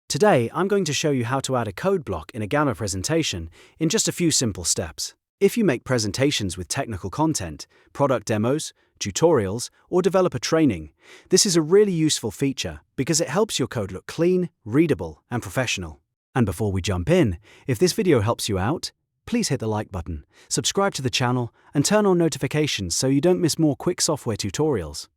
Today, I'm going to show you how to add a code block in a Gamma presentation in just a few simple steps. If you make presentations with technical content, product demos, tutorials, or developer training, this is a really useful feature because it helps your code look clean, readable, and professional. And before we jump in, if this video helps you out, please hit the like button, subscribe to the channel, and turn on notifications so you don't miss more quick software tutorials.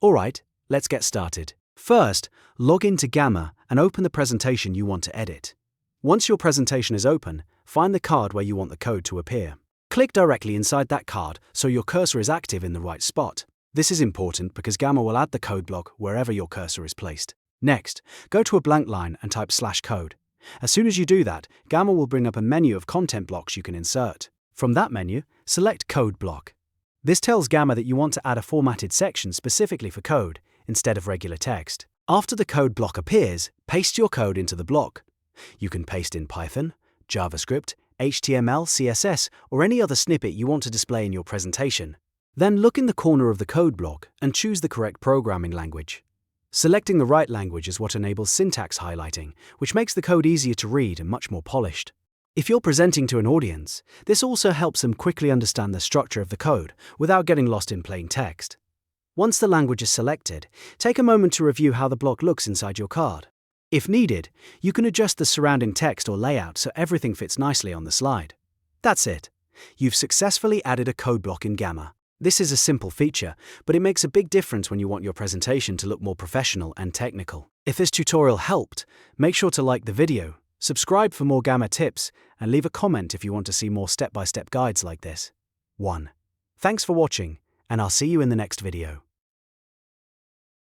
Alright, let's get started. First, log into Gamma and open the presentation you want to edit. Once your presentation is open, find the card where you want the code to appear. Click directly inside that card so your cursor is active in the right spot. This is important because Gamma will add the code block wherever your cursor is placed. Next, go to a blank line and type /code. As soon as you do that, Gamma will bring up a menu of content blocks you can insert. From that menu, select Code Block. This tells Gamma that you want to add a formatted section specifically for code, instead of regular text. After the code block appears, paste your code into the block. You can paste in Python, JavaScript, HTML, CSS, or any other snippet you want to display in your presentation. Then look in the corner of the code block and choose the correct programming language. Selecting the right language is what enables syntax highlighting, which makes the code easier to read and much more polished. If you're presenting to an audience, this also helps them quickly understand the structure of the code without getting lost in plain text. Once the language is selected, take a moment to review how the block looks inside your card. If needed, you can adjust the surrounding text or layout so everything fits nicely on the slide. That's it. You've successfully added a code block in Gamma. This is a simple feature, but it makes a big difference when you want your presentation to look more professional and technical. If this tutorial helped, make sure to like the video, subscribe for more Gamma tips, and leave a comment if you want to see more step-by-step guides like this. 1. Thanks for watching, and I'll see you in the next video.